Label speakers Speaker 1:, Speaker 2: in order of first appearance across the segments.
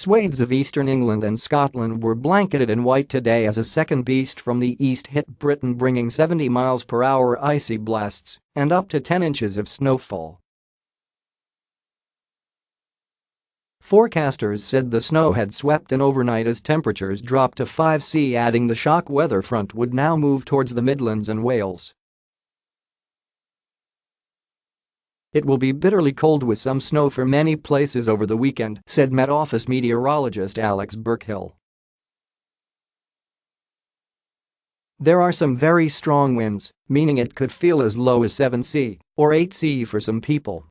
Speaker 1: Swathes of eastern England and Scotland were blanketed in white today as a second beast from the east hit Britain, bringing 70 miles per hour icy blasts and up to 10 inches of snowfall. Forecasters said the snow had swept in overnight as temperatures dropped to 5°C, adding the shock weather front would now move towards the Midlands and Wales. It will be bitterly cold with some snow for many places over the weekend, said Met Office meteorologist Alex Burkhill. There are some very strong winds, meaning it could feel as low as 7°C or 8°C for some people.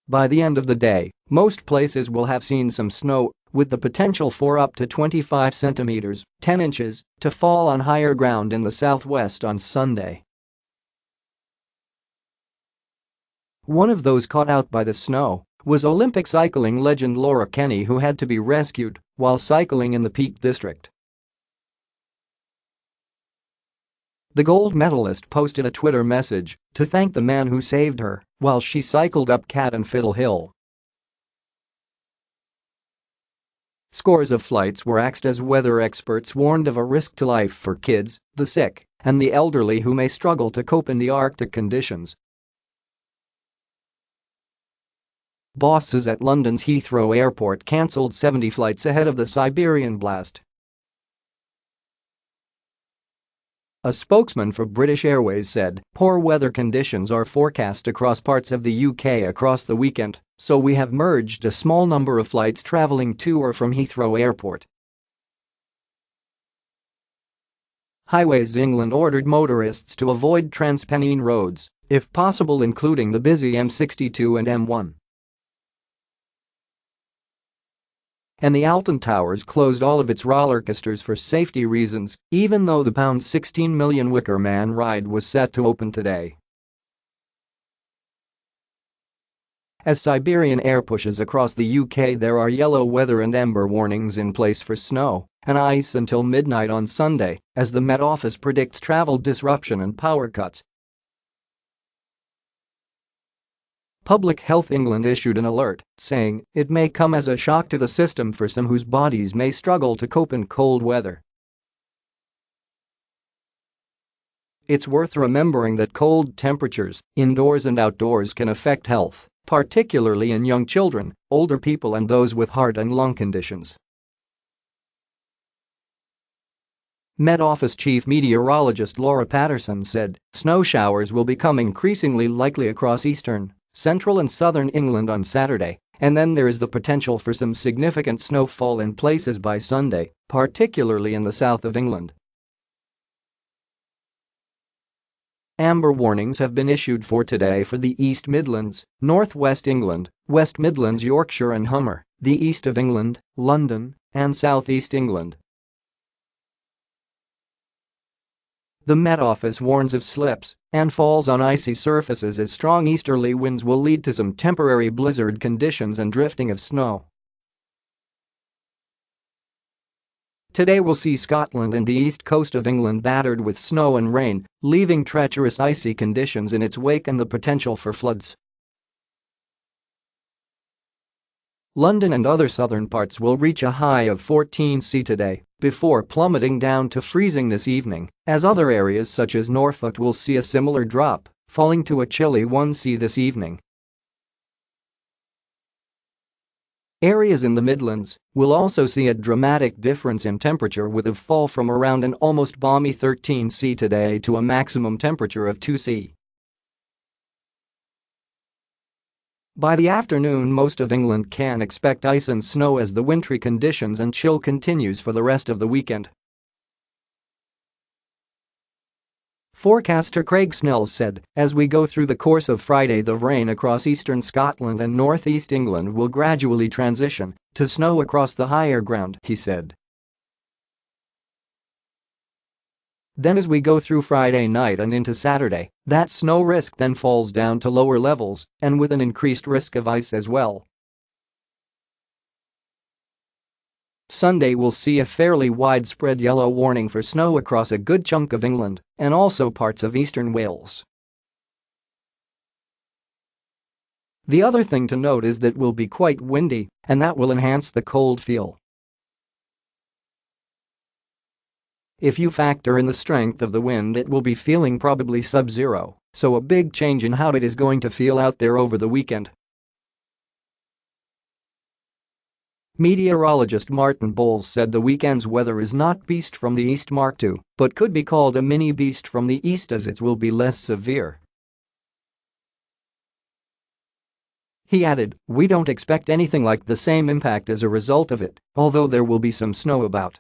Speaker 1: By the end of the day, most places will have seen some snow, with the potential for up to 25 centimeters (10 inches) to fall on higher ground in the southwest on Sunday. One of those caught out by the snow was Olympic cycling legend Laura Kenny, who had to be rescued while cycling in the Peak District. The gold medalist posted a Twitter message to thank the man who saved her while she cycled up Cat and Fiddle Hill. Scores of flights were axed as weather experts warned of a risk to life for kids, the sick, and the elderly who may struggle to cope in the Arctic conditions. Bosses at London's Heathrow Airport cancelled 70 flights ahead of the Siberian blast. A spokesman for British Airways said, "Poor weather conditions are forecast across parts of the UK across the weekend, so we have merged a small number of flights travelling to or from Heathrow Airport." Highways England ordered motorists to avoid Transpennine roads, if possible including the busy M62 and M1. And the Alton Towers closed all of its rollercoasters for safety reasons, even though the £16 million Wicker Man ride was set to open today. As Siberian air pushes across the UK, there are yellow weather and ember warnings in place for snow and ice until midnight on Sunday, as the Met Office predicts travel disruption and power cuts. Public Health England issued an alert, saying it may come as a shock to the system for some whose bodies may struggle to cope in cold weather. It's worth remembering that cold temperatures, indoors and outdoors, can affect health, particularly in young children, older people and those with heart and lung conditions. Met Office Chief Meteorologist Laura Patterson said snow showers will become increasingly likely across eastern, central and southern England on Saturday, and then there is the potential for some significant snowfall in places by Sunday, particularly in the south of England. Amber warnings have been issued for today for the East Midlands, North West England, West Midlands, Yorkshire and Humber, the East of England, London, and South East England. The Met Office warns of slips and falls on icy surfaces as strong easterly winds will lead to some temporary blizzard conditions and drifting of snow. Today will see Scotland and the east coast of England battered with snow and rain, leaving treacherous icy conditions in its wake and the potential for floods. London and other southern parts will reach a high of 14°C today, before plummeting down to freezing this evening, as other areas such as Norfolk will see a similar drop, falling to a chilly 1°C this evening. Areas in the Midlands will also see a dramatic difference in temperature, with a fall from around an almost balmy 13°C today to a maximum temperature of 2°C. By the afternoon, most of England can expect ice and snow as the wintry conditions and chill continues for the rest of the weekend. Forecaster Craig Snell said, "As we go through the course of Friday, the rain across eastern Scotland and northeast England will gradually transition to snow across the higher ground," he said. Then as we go through Friday night and into Saturday, that snow risk then falls down to lower levels and with an increased risk of ice as well. Sunday will see a fairly widespread yellow warning for snow across a good chunk of England and also parts of eastern Wales. The other thing to note is that it will be quite windy, and that will enhance the cold feel. If you factor in the strength of the wind, it will be feeling probably sub-zero, so a big change in how it is going to feel out there over the weekend. Meteorologist Martin Bowles said the weekend's weather is not beast from the east Mark II, but could be called a mini beast from the east as it will be less severe. He added, "We don't expect anything like the same impact as a result of it, although there will be some snow about."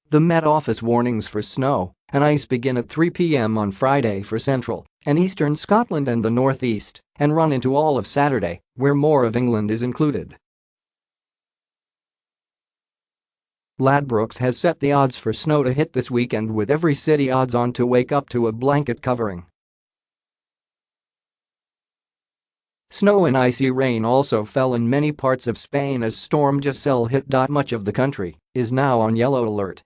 Speaker 1: The Met Office warnings for snow and ice begin at 3 p.m. on Friday for central and eastern Scotland and the northeast and run into all of Saturday, where more of England is included. Ladbrokes has set the odds for snow to hit this weekend, with every city odds on to wake up to a blanket covering. Snow and icy rain also fell in many parts of Spain as Storm Giselle hit. Much of the country is now on yellow alert.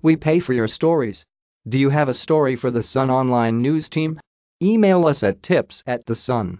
Speaker 1: We pay for your stories. Do you have a story for the Sun Online News team? Email us at tips@thesun.com.